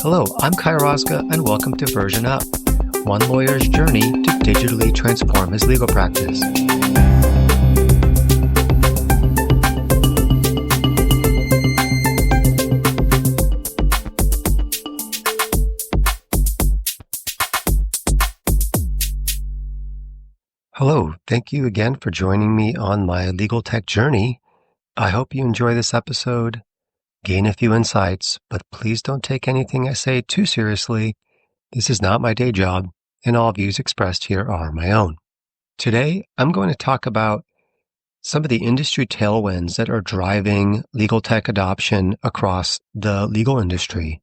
Hello, I'm Kai Rosga, and welcome to Version Up, one lawyer's journey to digitally transform his legal practice. Hello, thank you again for joining me on my LegalTech journey. I hope you enjoy this episode, gain a few insights, but please don't take anything I say too seriously. This is not my day job, and all views expressed here are my own. Today, I'm going to talk about some of the industry tailwinds that are driving legal tech adoption across the legal industry.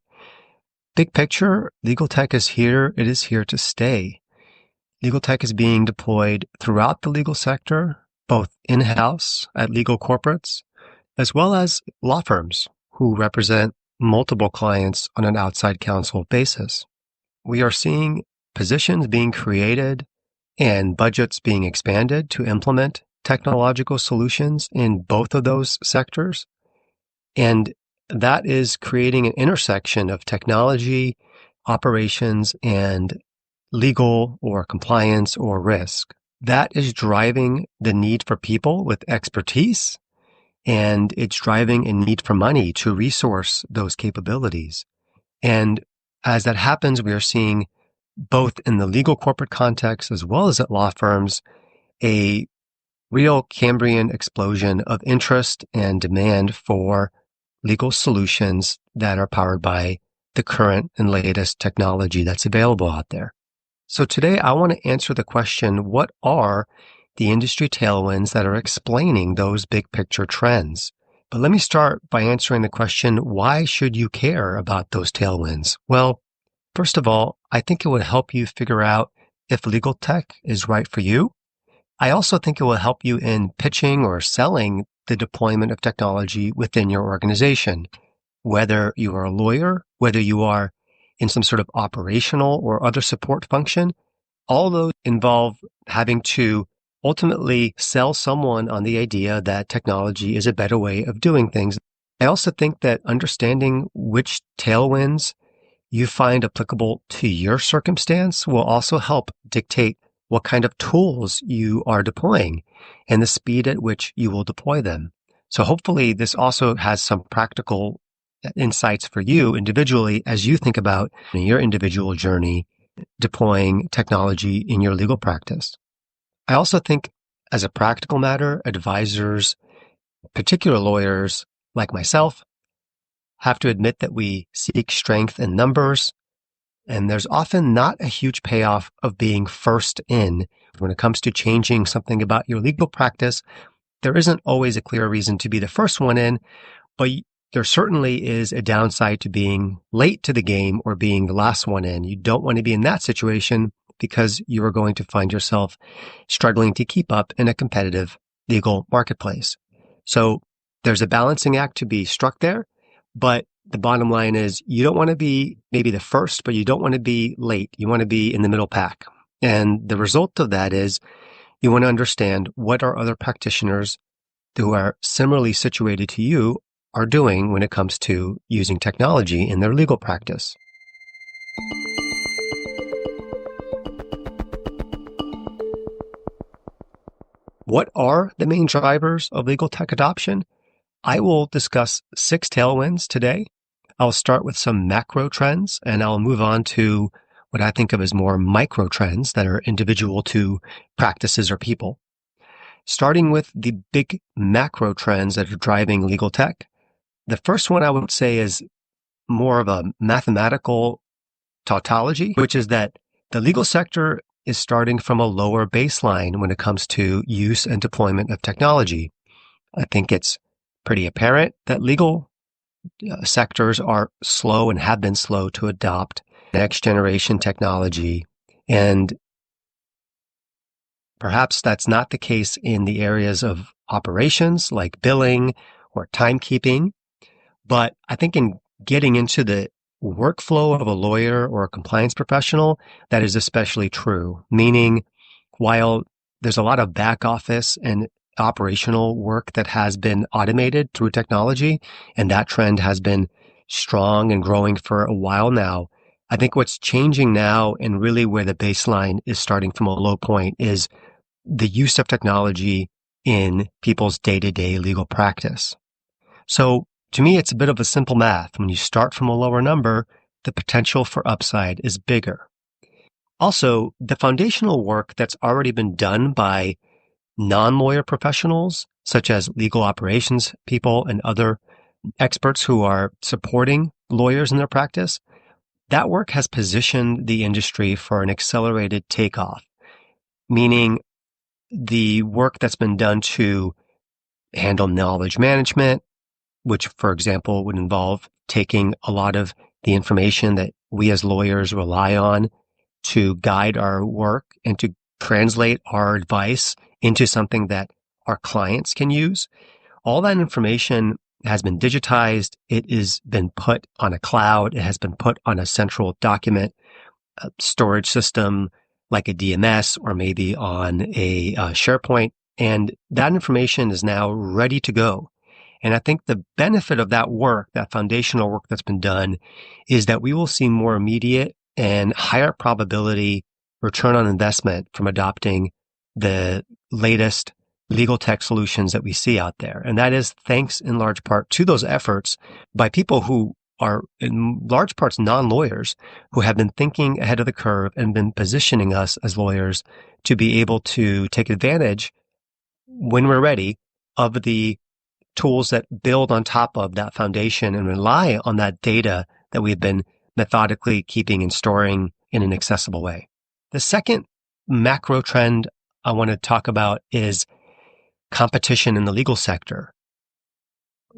Big picture, legal tech is here. It is here to stay. Legal tech is being deployed throughout the legal sector, both in-house at legal corporates, as well as law firms who represent multiple clients on an outside counsel basis. We are seeing positions being created and budgets being expanded to implement technological solutions in both of those sectors. And that is creating an intersection of technology, operations, and legal or compliance or risk. That is driving the need for people with expertise, and it's driving a need for money to resource those capabilities. And as that happens, we are seeing both in the legal corporate context as well as at law firms, a real Cambrian explosion of interest and demand for legal solutions that are powered by the current and latest technology that's available out there. So today I want to answer the question, what are the industry tailwinds that are explaining those big picture trends? But let me start by answering the question, why should you care about those tailwinds? Well, first of all, I think it would help you figure out if legal tech is right for you. I also think it will help you in pitching or selling the deployment of technology within your organization, whether you are a lawyer, whether you are in some sort of operational or other support function. All those involve having to ultimately sell someone on the idea that technology is a better way of doing things. I also think that understanding which tailwinds you find applicable to your circumstance will also help dictate what kind of tools you are deploying and the speed at which you will deploy them. So hopefully this also has some practical insights for you individually as you think about your individual journey deploying technology in your legal practice. I also think as a practical matter, advisors, particular lawyers like myself, have to admit that we seek strength in numbers, and there's often not a huge payoff of being first in. When it comes to changing something about your legal practice, there isn't always a clear reason to be the first one in, but there certainly is a downside to being late to the game or being the last one in. You don't want to be in that situation because you are going to find yourself struggling to keep up in a competitive legal marketplace. So there's a balancing act to be struck there, but the bottom line is you don't want to be maybe the first, but you don't want to be late. You want to be in the middle pack. And the result of that is you want to understand what our other practitioners who are similarly situated to you are doing when it comes to using technology in their legal practice. What are the main drivers of legal tech adoption? I will discuss 6 tailwinds today. I'll start with some macro trends, and I'll move on to what I think of as more micro trends that are individual to practices or people. Starting with the big macro trends that are driving legal tech, the first one I would say is more of a mathematical tautology, which is that the legal sector is starting from a lower baseline when it comes to use and deployment of technology. I think it's pretty apparent that legal sectors are slow and have been slow to adopt next generation technology. And perhaps that's not the case in the areas of operations like billing or timekeeping. But I think in getting into the workflow of a lawyer or a compliance professional, that is especially true. Meaning, while there's a lot of back office and operational work that has been automated through technology, and that trend has been strong and growing for a while now. I think what's changing now and really where the baseline is starting from a low point is the use of technology in people's day-to-day legal practice. So to me, it's a bit of a simple math. When you start from a lower number, the potential for upside is bigger. Also, the foundational work that's already been done by non-lawyer professionals, such as legal operations people and other experts who are supporting lawyers in their practice, that work has positioned the industry for an accelerated takeoff, meaning the work that's been done to handle knowledge management, which, for example, would involve taking a lot of the information that we as lawyers rely on to guide our work and to translate our advice into something that our clients can use. All that information has been digitized. It has been put on a cloud. It has been put on a central document storage system like a DMS or maybe on a SharePoint. And that information is now ready to go. And I think the benefit of that work, that foundational work that's been done, is that we will see more immediate and higher probability return on investment from adopting the latest legal tech solutions that we see out there. And that is thanks in large part to those efforts by people who are in large parts non-lawyers who have been thinking ahead of the curve and been positioning us as lawyers to be able to take advantage when we're ready of the tools that build on top of that foundation and rely on that data that we've been methodically keeping and storing in an accessible way. The second macro trend I want to talk about is competition in the legal sector.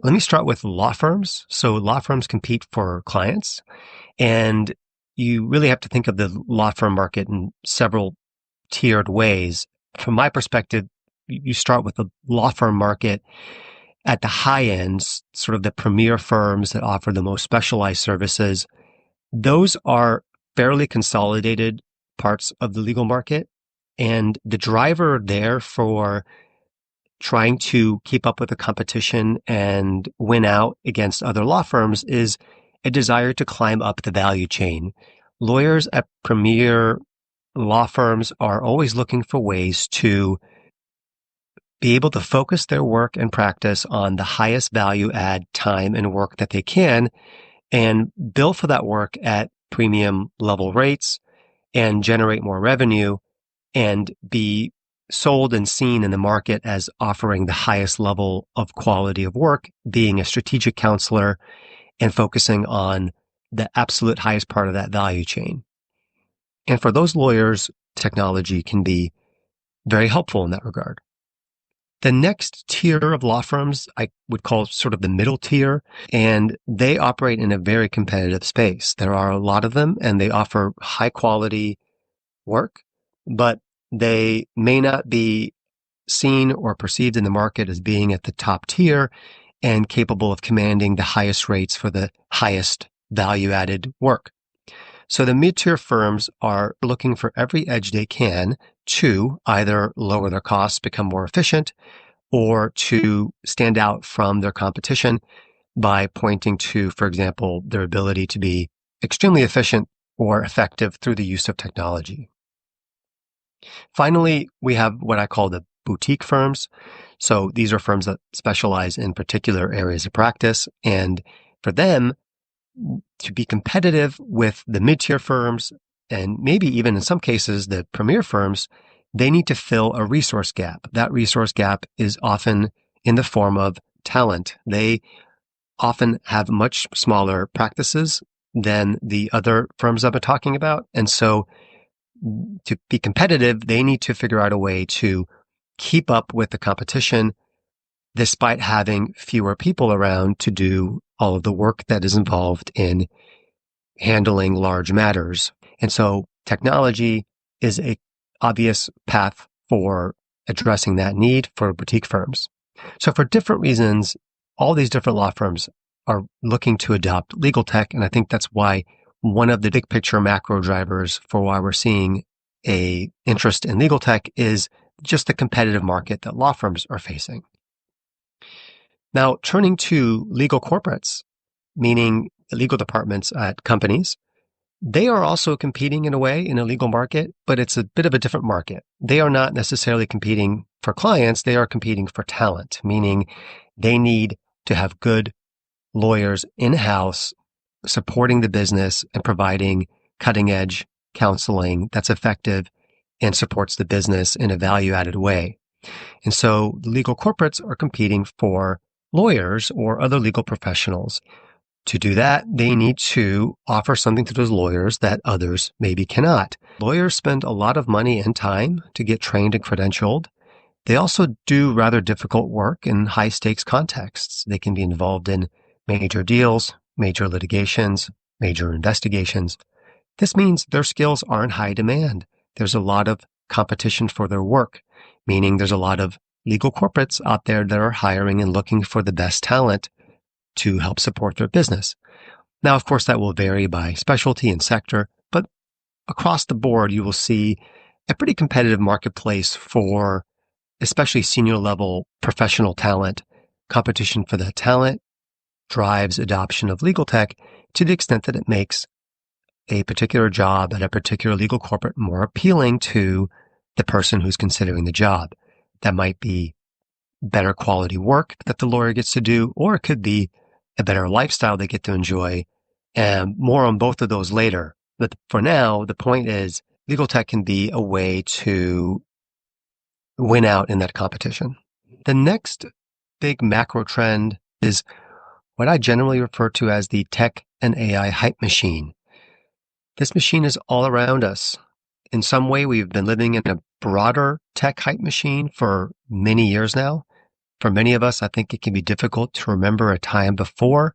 Let me start with law firms. So law firms compete for clients, and you really have to think of the law firm market in several tiered ways. From my perspective, you start with the law firm market at the high end, sort of the premier firms that offer the most specialized services. Those are fairly consolidated parts of the legal market. And the driver there for trying to keep up with the competition and win out against other law firms is a desire to climb up the value chain. Lawyers at premier law firms are always looking for ways to be able to focus their work and practice on the highest value add time and work that they can and bill for that work at premium level rates and generate more revenue and be sold and seen in the market as offering the highest level of quality of work, being a strategic counselor and focusing on the absolute highest part of that value chain. And for those lawyers, technology can be very helpful in that regard. The next tier of law firms I would call sort of the middle tier, and they operate in a very competitive space. There are a lot of them, and they offer high quality work, but they may not be seen or perceived in the market as being at the top tier and capable of commanding the highest rates for the highest value added work. So the mid-tier firms are looking for every edge they can to either lower their costs, become more efficient, or to stand out from their competition by pointing to, for example, their ability to be extremely efficient or effective through the use of technology. Finally, we have what I call the boutique firms. So these are firms that specialize in particular areas of practice. And for them, to be competitive with the mid-tier firms, and maybe even in some cases the premier firms, they need to fill a resource gap. That resource gap is often in the form of talent. They often have much smaller practices than the other firms I've been talking about. And so to be competitive, they need to figure out a way to keep up with the competition despite having fewer people around to do all of the work that is involved in handling large matters. And so technology is an obvious path for addressing that need for boutique firms. So for different reasons, all these different law firms are looking to adopt legal tech. And I think that's why one of the big picture macro drivers for why we're seeing a interest in legal tech is just the competitive market that law firms are facing. Now, turning to legal corporates, meaning legal departments at companies. They are also competing in a way in a legal market, but it's a bit of a different market. They are not necessarily competing for clients. They are competing for talent, meaning they need to have good lawyers in-house supporting the business and providing cutting edge counseling that's effective and supports the business in a value added way. And so the legal corporates are competing for lawyers or other legal professionals. To do that, they need to offer something to those lawyers that others maybe cannot. Lawyers spend a lot of money and time to get trained and credentialed. They also do rather difficult work in high stakes contexts. They can be involved in major deals, major litigations, major investigations. This means their skills are in high demand. There's a lot of competition for their work, meaning there's a lot of legal corporates out there that are hiring and looking for the best talent to help support their business. Now, of course, that will vary by specialty and sector, but across the board, you will see a pretty competitive marketplace for especially senior level professional talent. Competition for that talent drives adoption of legal tech to the extent that it makes a particular job at a particular legal corporate more appealing to the person who's considering the job. That might be better quality work that the lawyer gets to do, or it could be a better lifestyle they get to enjoy. And more on both of those later. But for now, the point is legal tech can be a way to win out in that competition. The next big macro trend is what I generally refer to as the tech and AI hype machine. This machine is all around us. In some way, we've been living in a broader tech hype machine for many years now. For many of us, I think it can be difficult to remember a time before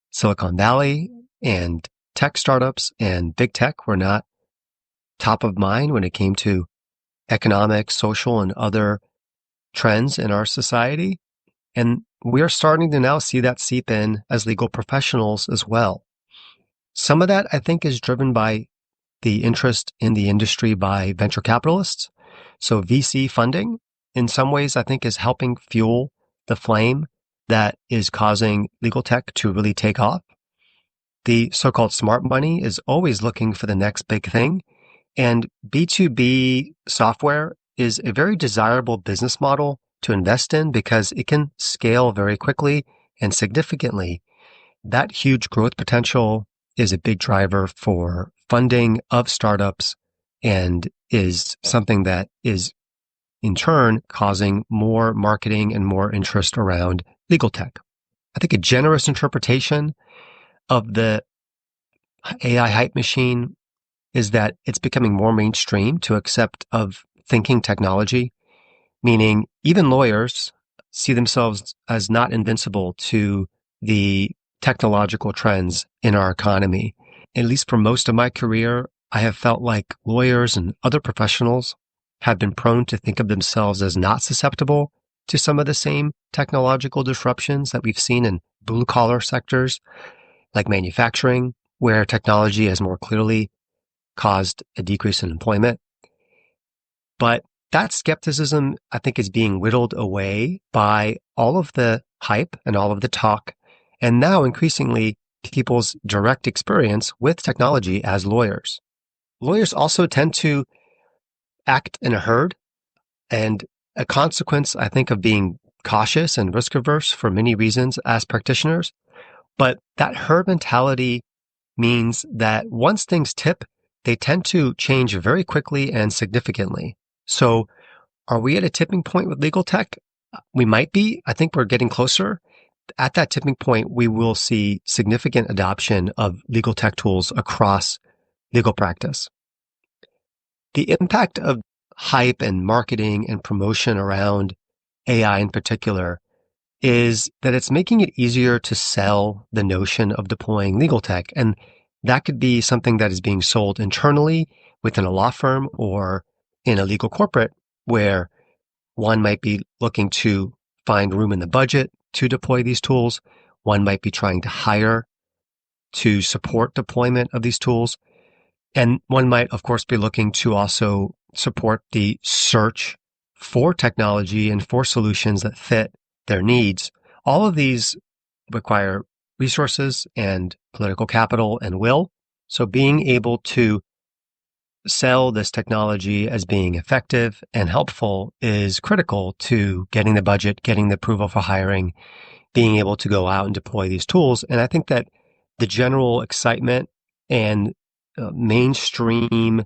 Silicon Valley and tech startups and big tech were not top of mind when it came to economic, social, and other trends in our society. And we are starting to now see that seep in as legal professionals as well. Some of that, I think, is driven by the interest in the industry by venture capitalists. So VC funding, in some ways, I think, is helping fuel the flame that is causing legal tech to really take off. The so-called smart money is always looking for the next big thing. And B2B software is a very desirable business model to invest in because it can scale very quickly and significantly. That huge growth potential is a big driver for funding of startups and is something that is in turn causing more marketing and more interest around legal tech. I think a generous interpretation of the AI hype machine is that it's becoming more mainstream to accept of thinking technology, meaning even lawyers see themselves as not invincible to the technological trends in our economy. At least for most of my career, I have felt like lawyers and other professionals have been prone to think of themselves as not susceptible to some of the same technological disruptions that we've seen in blue-collar sectors like manufacturing, where technology has more clearly caused a decrease in employment. But that skepticism, I think, is being whittled away by all of the hype and all of the talk, and now increasingly people's direct experience with technology as lawyers. Lawyers also tend to act in a herd, and a consequence, I think, of being cautious and risk averse for many reasons as practitioners. But that herd mentality means that once things tip, they tend to change very quickly and significantly. So are we at a tipping point with legal tech? We might be. I think we're getting closer. At that tipping point, we will see significant adoption of legal tech tools across legal practice. The impact of hype and marketing and promotion around AI in particular is that it's making it easier to sell the notion of deploying legal tech. And that could be something that is being sold internally within a law firm or in a legal corporate where one might be looking to find room in the budget to deploy these tools. One might be trying to hire to support deployment of these tools. And one might, of course, be looking to also support the search for technology and for solutions that fit their needs. All of these require resources and political capital and will. So being able to sell this technology as being effective and helpful is critical to getting the budget, getting the approval for hiring, being able to go out and deploy these tools. And I think that the general excitement and mainstream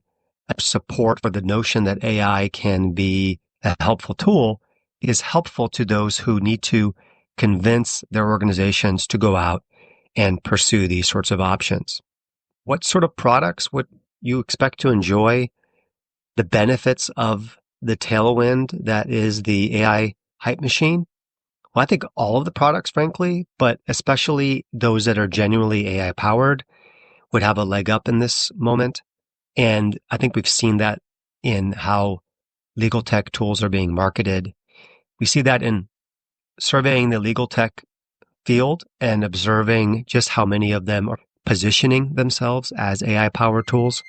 support for the notion that AI can be a helpful tool is helpful to those who need to convince their organizations to go out and pursue these sorts of options. What sort of products would you expect to enjoy the benefits of the tailwind that is the AI hype machine? Well, I think all of the products, frankly, but especially those that are genuinely AI powered would have a leg up in this moment. And I think we've seen that in how legal tech tools are being marketed. We see that in surveying the legal tech field and observing just how many of them are positioning themselves as AI powered tools.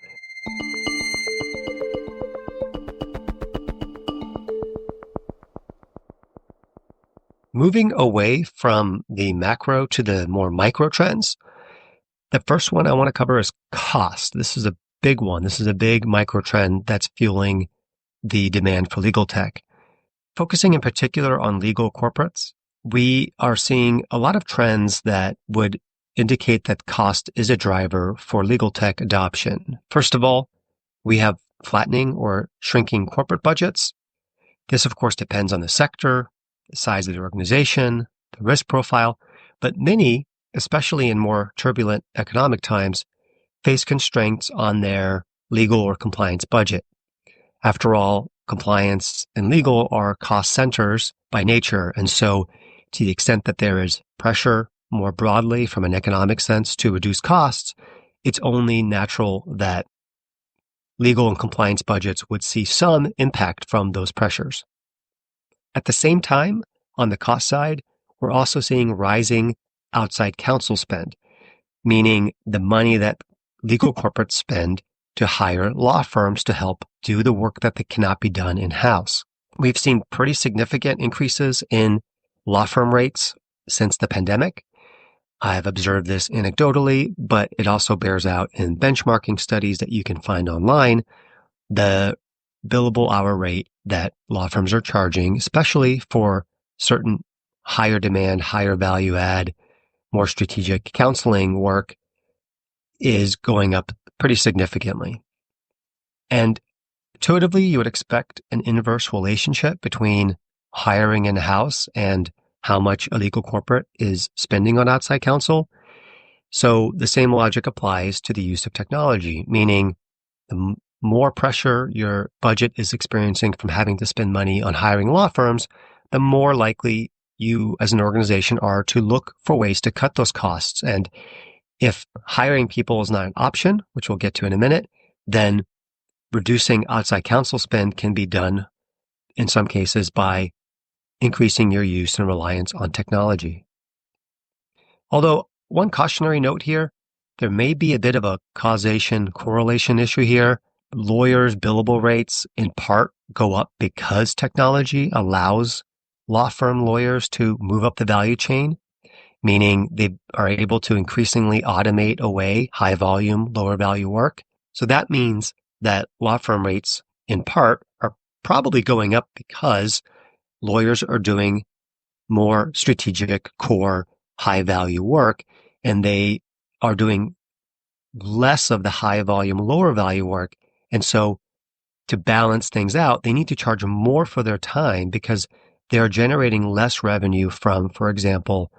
Moving away from the macro to the more micro trends, the first one I want to cover is cost. This is a big one. This is a big micro trend that's fueling the demand for legal tech. Focusing in particular on legal corporates, we are seeing a lot of trends that would indicate that cost is a driver for legal tech adoption. First of all, we have flattening or shrinking corporate budgets. This, of course, depends on the sector, the size of the organization, the risk profile, but many, especially in more turbulent economic times, face constraints on their legal or compliance budget. After all, compliance and legal are cost centers by nature, and so to the extent that there is pressure more broadly from an economic sense to reduce costs, it's only natural that legal and compliance budgets would see some impact from those pressures. At the same time, on the cost side, we're also seeing rising outside counsel spend, meaning the money that legal corporates spend to hire law firms to help do the work that cannot be done in-house. We've seen pretty significant increases in law firm rates since the pandemic. I've observed this anecdotally, but it also bears out in benchmarking studies that you can find online. The billable hour rate that law firms are charging, especially for certain higher demand, higher value add, more strategic counseling work, is going up pretty significantly. And intuitively, you would expect an inverse relationship between hiring in-house and how much a legal corporate is spending on outside counsel. So the same logic applies to the use of technology, meaning the more pressure your budget is experiencing from having to spend money on hiring law firms, the more likely you as an organization are to look for ways to cut those costs. And if hiring people is not an option, which we'll get to in a minute, then reducing outside counsel spend can be done in some cases by increasing your use and reliance on technology. Although one cautionary note here, there may be a bit of a causation correlation issue here. Lawyers' billable rates in part go up because technology allows law firm lawyers to move up the value chain, meaning they are able to increasingly automate away high volume, lower value work. So that means that law firm rates in part are probably going up because lawyers are doing more strategic, core, high value work, and they are doing less of the high volume, lower value work. And so to balance things out, they need to charge more for their time because they are generating less revenue from, for example,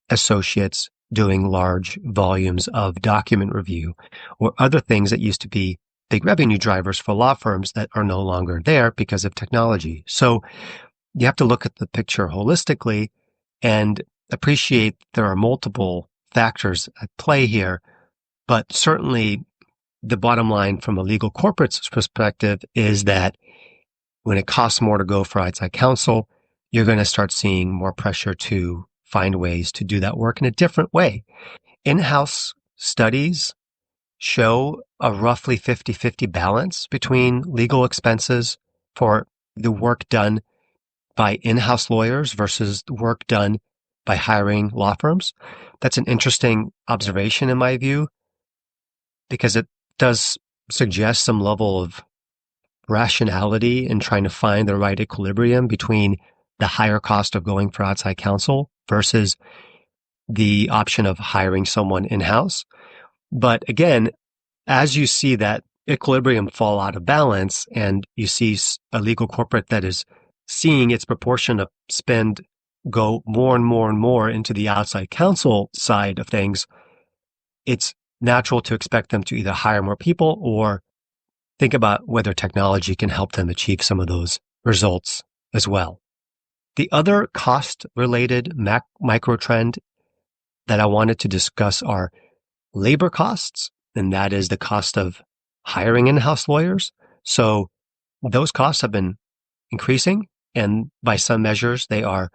associates doing large volumes of document review or other things that used to be big revenue drivers for law firms that are no longer there because of technology. So you have to look at the picture holistically and appreciate there are multiple factors at play here, but certainly the bottom line from a legal corporate's perspective is that when it costs more to go for outside counsel, you're going to start seeing more pressure to find ways to do that work in a different way. In-house studies show a roughly 50-50 balance between legal expenses for the work done by in-house lawyers versus the work done by hiring law firms. That's an interesting observation in my view, because it does suggest some level of rationality in trying to find the right equilibrium between the higher cost of going for outside counsel versus the option of hiring someone in-house. But again, as you see that equilibrium fall out of balance and you see a legal corporate that is seeing its proportion of spend go more and more and more into the outside counsel side of things, it's natural to expect them to either hire more people or think about whether technology can help them achieve some of those results as well. The other cost-related micro trend that I wanted to discuss are labor costs, and that is the cost of hiring in-house lawyers. So those costs have been increasing, and by some measures, they are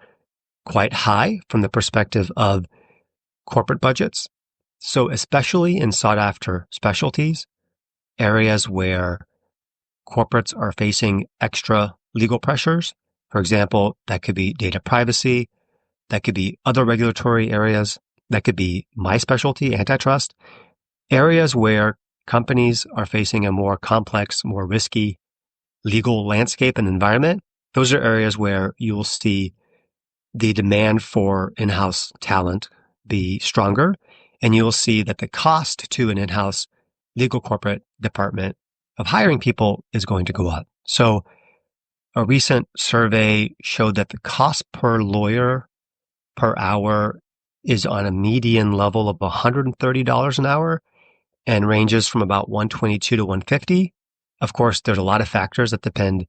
quite high from the perspective of corporate budgets. So especially in sought-after specialties, areas where corporates are facing extra legal pressures. For example, that could be data privacy, that could be other regulatory areas, that could be my specialty, antitrust, areas where companies are facing a more complex, more risky legal landscape and environment. Those are areas where you will see the demand for in-house talent be stronger, and you will see that the cost to an in-house legal corporate department of hiring people is going to go up. So a recent survey showed that the cost per lawyer per hour is on a median level of $130 an hour and ranges from about $122 to $150. Of course, there's a lot of factors that depend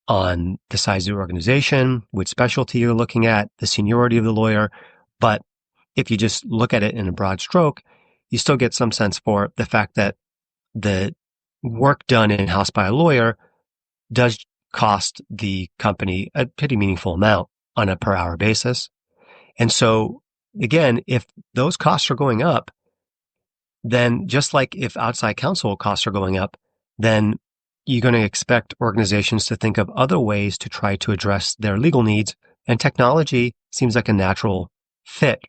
on the size of the organization, which specialty you're looking at, the seniority of the lawyer. But if you just look at it in a broad stroke, you still get some sense for the fact that the work done in-house by a lawyer does cost the company a pretty meaningful amount on a per hour basis. And so again, if those costs are going up, then just like if outside counsel costs are going up, then you're going to expect organizations to think of other ways to try to address their legal needs. And technology seems like a natural fit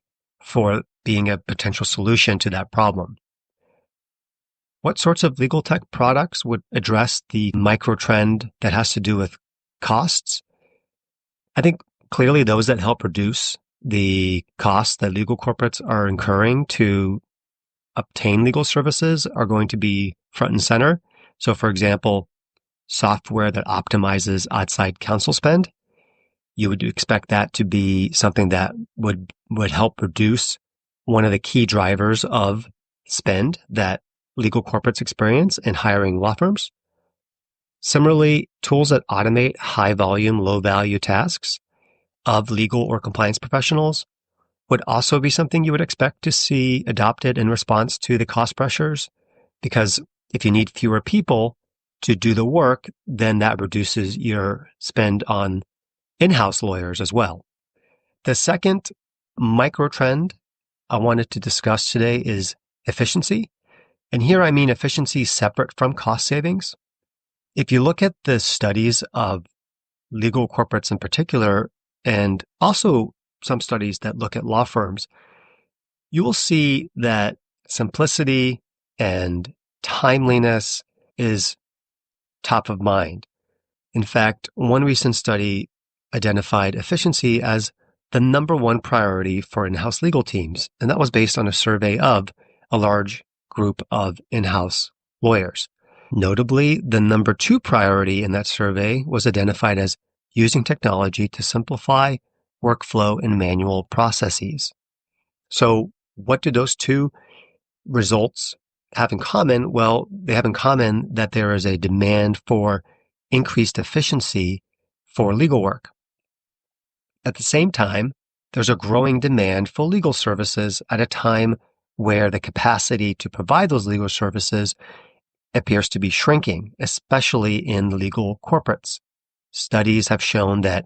for being a potential solution to that problem. What sorts of legal tech products would address the micro trend that has to do with costs? I think clearly those that help reduce the costs that legal corporates are incurring to obtain legal services are going to be front and center. So for example, software that optimizes outside counsel spend, you would expect that to be something that would help reduce one of the key drivers of spend that legal corporates experience in hiring law firms. Similarly, tools that automate high volume, low value tasks of legal or compliance professionals would also be something you would expect to see adopted in response to the cost pressures, because if you need fewer people to do the work, then that reduces your spend on in-house lawyers as well. The second micro trend I wanted to discuss today is efficiency. And here I mean efficiency separate from cost savings. If you look at the studies of legal corporates in particular, and also some studies that look at law firms, you will see that simplicity and timeliness is top of mind. In fact, one recent study identified efficiency as the number one priority for in-house legal teams, and that was based on a survey of a large group of in-house lawyers. Notably, the number two priority in that survey was identified as using technology to simplify workflow and manual processes. So what do those two results have in common? Well, they have in common that there is a demand for increased efficiency for legal work. At the same time, there's a growing demand for legal services at a time where the capacity to provide those legal services appears to be shrinking, especially in legal corporates. Studies have shown that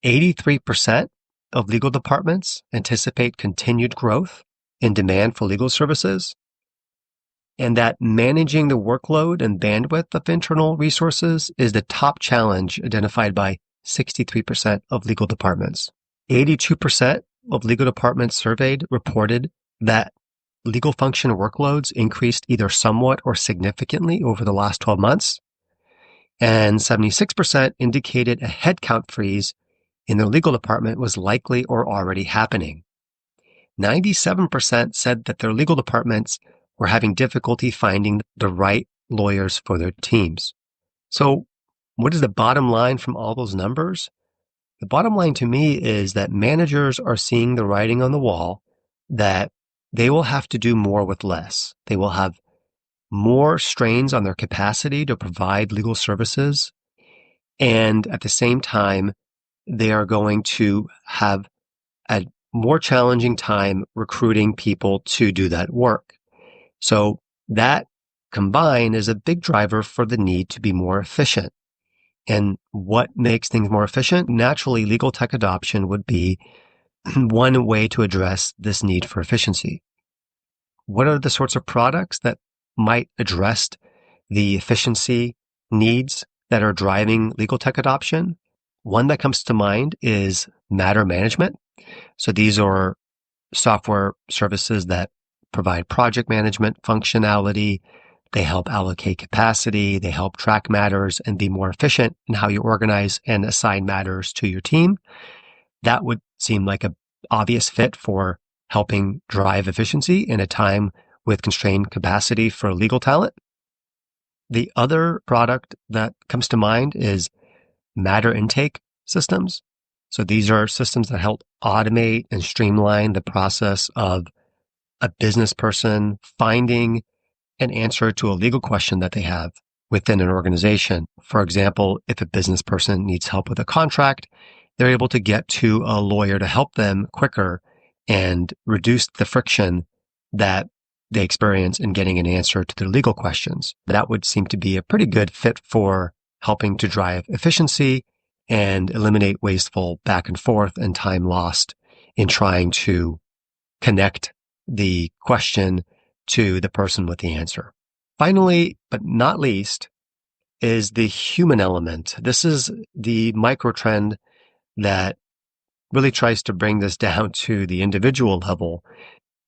83% of legal departments anticipate continued growth in demand for legal services, and that managing the workload and bandwidth of internal resources is the top challenge identified by 63% of legal departments. 82% of legal departments surveyed reported that legal function workloads increased either somewhat or significantly over the last 12 months. And 76% indicated a headcount freeze in their legal department was likely or already happening. 97% said that their legal departments were having difficulty finding the right lawyers for their teams. So, what is the bottom line from all those numbers? The bottom line to me is that managers are seeing the writing on the wall that they will have to do more with less. They will have more strains on their capacity to provide legal services. And at the same time, they are going to have a more challenging time recruiting people to do that work. So that combined is a big driver for the need to be more efficient. And what makes things more efficient? Naturally, legal tech adoption would be one way to address this need for efficiency. What are the sorts of products that might address the efficiency needs that are driving legal tech adoption? One that comes to mind is matter management. So these are software services that provide project management functionality. They help allocate capacity. They help track matters and be more efficient in how you organize and assign matters to your team. That would seem like an obvious fit for helping drive efficiency in a time with constrained capacity for legal talent. The other product that comes to mind is matter intake systems. So these are systems that help automate and streamline the process of a business person finding an answer to a legal question that they have within an organization. For example, if a business person needs help with a contract, they're able to get to a lawyer to help them quicker and reduce the friction that they experience in getting an answer to their legal questions. That would seem to be a pretty good fit for helping to drive efficiency and eliminate wasteful back and forth and time lost in trying to connect the question to the person with the answer. Finally, but not least, is the human element. This is the micro trend that really tries to bring this down to the individual level.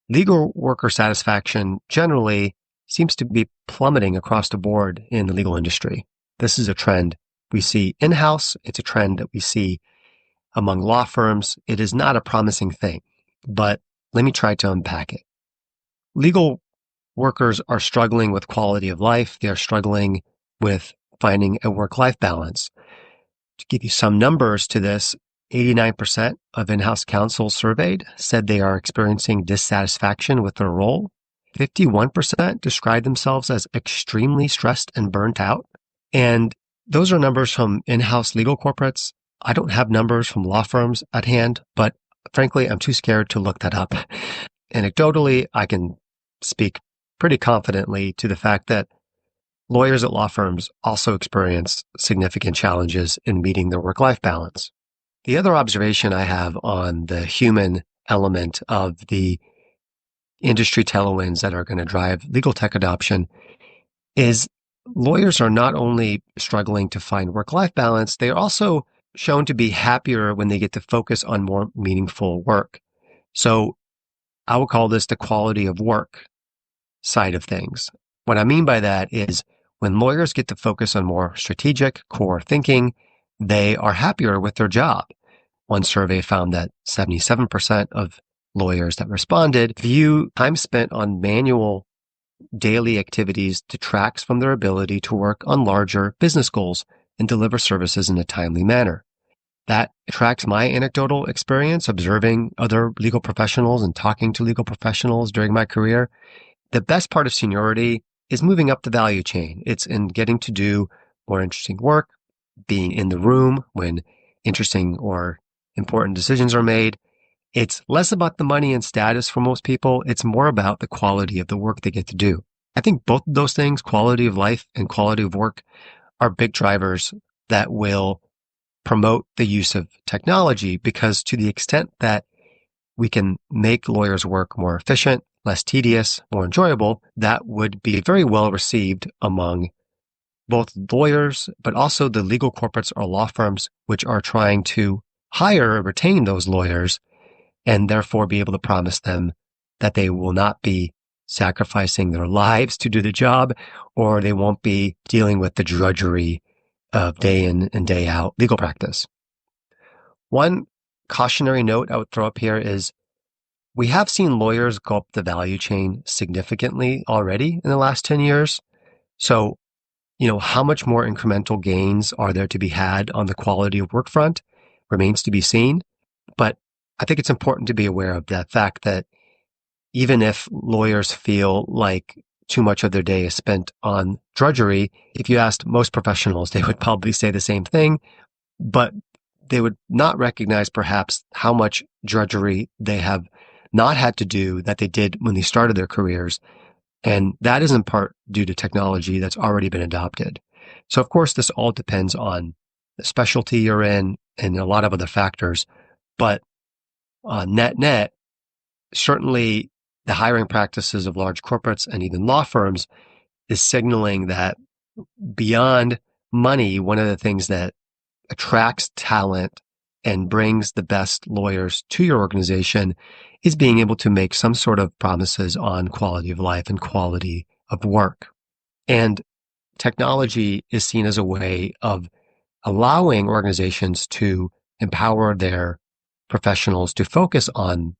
Legal worker satisfaction generally seems to be plummeting across the board in the legal industry. This is a trend we see in-house. It's a trend that we see among law firms. It is not a promising thing, but let me try to unpack it. Legal workers are struggling with quality of life. They are struggling with finding a work-life balance. To give you some numbers to this, 89% of in-house counsel surveyed said they are experiencing dissatisfaction with their role. 51% describe themselves as extremely stressed and burnt out. And those are numbers from in-house legal corporates. I don't have numbers from law firms at hand, but frankly, I'm too scared to look that up. Anecdotally, I can speak pretty confidently to the fact that lawyers at law firms also experience significant challenges in meeting their work-life balance. The other observation I have on the human element of the industry tailwinds that are going to drive legal tech adoption is lawyers are not only struggling to find work-life balance, they are also shown to be happier when they get to focus on more meaningful work. So I would call this the quality of work side of things. What I mean by that is when lawyers get to focus on more strategic core thinking, they are happier with their job. One survey found that 77% of lawyers that responded view time spent on manual daily activities detracts from their ability to work on larger business goals and deliver services in a timely manner. That tracks my anecdotal experience observing other legal professionals and talking to legal professionals during my career. The best part of seniority is moving up the value chain. It's in getting to do more interesting work, being in the room when interesting or important decisions are made. It's less about the money and status for most people. It's more about the quality of the work they get to do. I think both of those things, quality of life and quality of work, are big drivers that will promote the use of technology, because to the extent that we can make lawyers' work more efficient, less tedious, more enjoyable, that would be very well received among both lawyers, but also the legal corporates or law firms which are trying to hire or retain those lawyers. and therefore be able to promise them that they will not be sacrificing their lives to do the job, or they won't be dealing with the drudgery of day in and day out legal practice. One cautionary note I would throw up here is we have seen lawyers go up the value chain significantly already in the last 10 years. So, how much more incremental gains are there to be had on the quality of work front remains to be seen. But I think it's important to be aware of that fact that even if lawyers feel like too much of their day is spent on drudgery, if you asked most professionals, they would probably say the same thing, but they would not recognize perhaps how much drudgery they have not had to do that they did when they started their careers. And that is in part due to technology that's already been adopted. So of course, this all depends on the specialty you're in and a lot of other factors. But net, certainly the hiring practices of large corporates and even law firms is signaling that beyond money, one of the things that attracts talent and brings the best lawyers to your organization is being able to make some sort of promises on quality of life and quality of work. And technology is seen as a way of allowing organizations to empower their professionals to focus on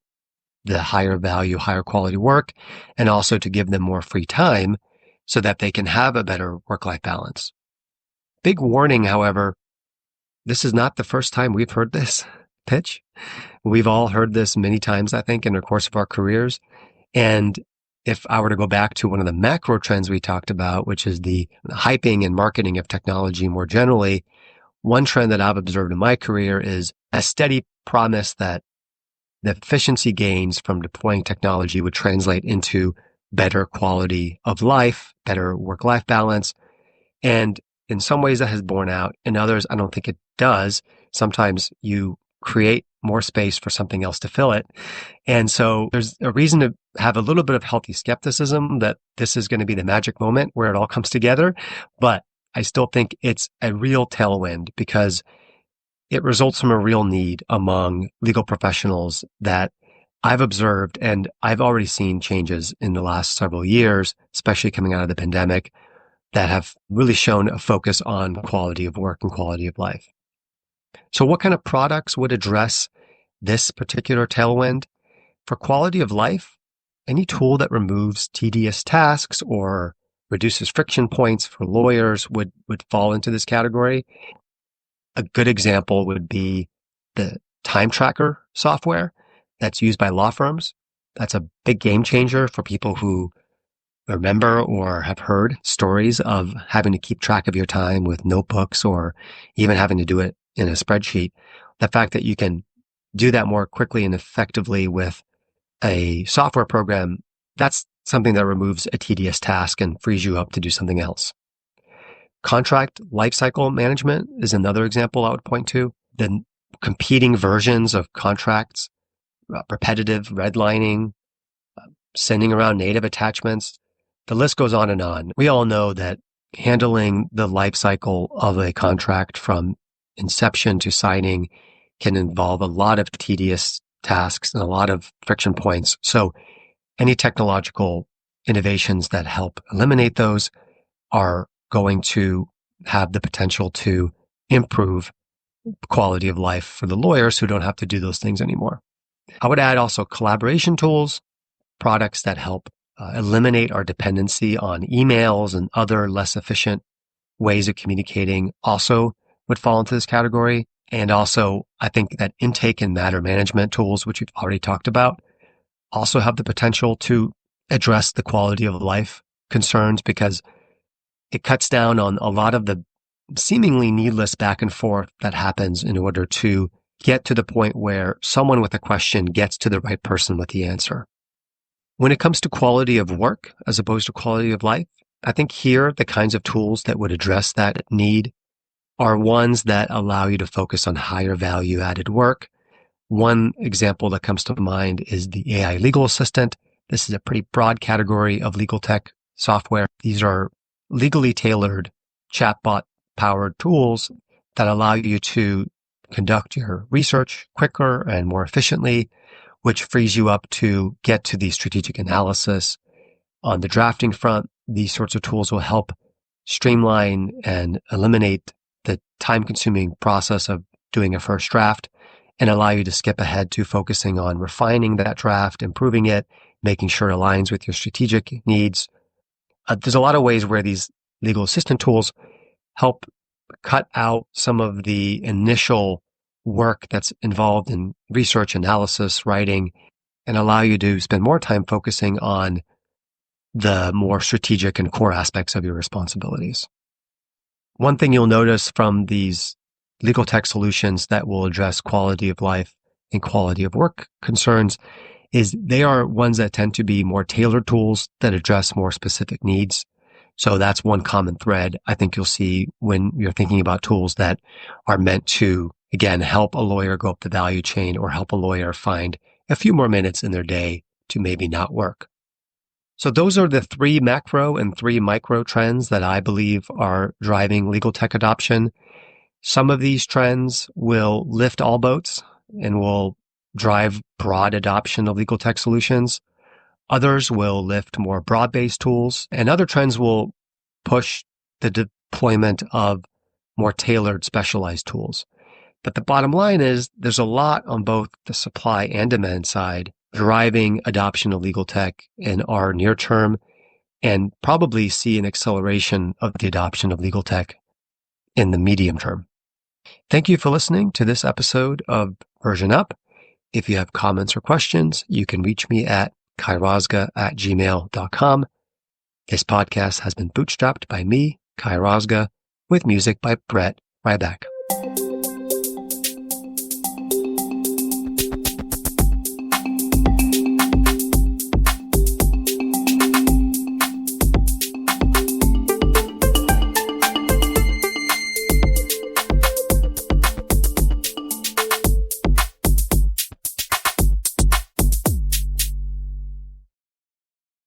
the higher value, higher quality work, and also to give them more free time so that they can have a better work-life balance. Big warning, however, this is not the first time we've heard this pitch. We've all heard this many times, I think, in the course of our careers. And if I were to go back to one of the macro trends we talked about, which is the hyping and marketing of technology more generally, one trend that I've observed in my career is a steady promise that the efficiency gains from deploying technology would translate into better quality of life, better work-life balance. And in some ways that has borne out. In others, I don't think it does. Sometimes you create more space for something else to fill it. And so there's a reason to have a little bit of healthy skepticism that this is going to be the magic moment where it all comes together. But I still think it's a real tailwind because it results from a real need among legal professionals that I've observed, and I've already seen changes in the last several years, especially coming out of the pandemic, that have really shown a focus on quality of work and quality of life. So what kind of products would address this particular tailwind? For quality of life, any tool that removes tedious tasks or reduces friction points for lawyers would fall into this category. A good example would be the time tracker software that's used by law firms. That's a big game changer for people who remember or have heard stories of having to keep track of your time with notebooks or even having to do it in a spreadsheet. The fact that you can do that more quickly and effectively with a software program, that's something that removes a tedious task and frees you up to do something else. Contract lifecycle management is another example I would point to. The competing versions of contracts, repetitive redlining, sending around native attachments. The list goes on and on. We all know that handling the life cycle of a contract from inception to signing can involve a lot of tedious tasks and a lot of friction points. So any technological innovations that help eliminate those are going to have the potential to improve quality of life for the lawyers who don't have to do those things anymore. I would add also collaboration tools, products that help eliminate our dependency on emails and other less efficient ways of communicating also would fall into this category. And also, I think that intake and matter management tools, which we've already talked about, also have the potential to address the quality of life concerns because it cuts down on a lot of the seemingly needless back and forth that happens in order to get to the point where someone with a question gets to the right person with the answer. When it comes to quality of work as opposed to quality of life, I think here the kinds of tools that would address that need are ones that allow you to focus on higher value added work. One example that comes to mind is the AI legal assistant. This is a pretty broad category of legal tech software. These are legally tailored chatbot powered tools that allow you to conduct your research quicker and more efficiently which frees you up to get to the strategic analysis. On the drafting front, these sorts of tools will help streamline and eliminate the time-consuming process of doing a first draft and allow you to skip ahead to focusing on refining that draft, improving it, making sure it aligns with your strategic needs. There's a lot of ways where these legal assistant tools help cut out some of the initial work that's involved in research, analysis, writing, and allow you to spend more time focusing on the more strategic and core aspects of your responsibilities. One thing you'll notice from these LegalTech solutions that will address quality of life and quality of work concerns is they are ones that tend to be more tailored tools that address more specific needs. So that's one common thread I think you'll see when you're thinking about tools that are meant to, again, help a lawyer go up the value chain or help a lawyer find a few more minutes in their day to maybe not work. So those are the 3 macro and 3 micro trends that I believe are driving legal tech adoption. Some of these trends will lift all boats and will drive broad adoption of legal tech solutions. Others will lift more broad-based tools, and other trends will push the deployment of more tailored, specialized tools. But the bottom line is there's a lot on both the supply and demand side driving adoption of legal tech in our near term, and probably see an acceleration of the adoption of legal tech in the medium term. Thank you for listening to this episode of Version Up. If you have comments or questions, you can reach me at kairozga@gmail.com. This podcast has been bootstrapped by me, Kai Rozga, with music by Brett Ryback.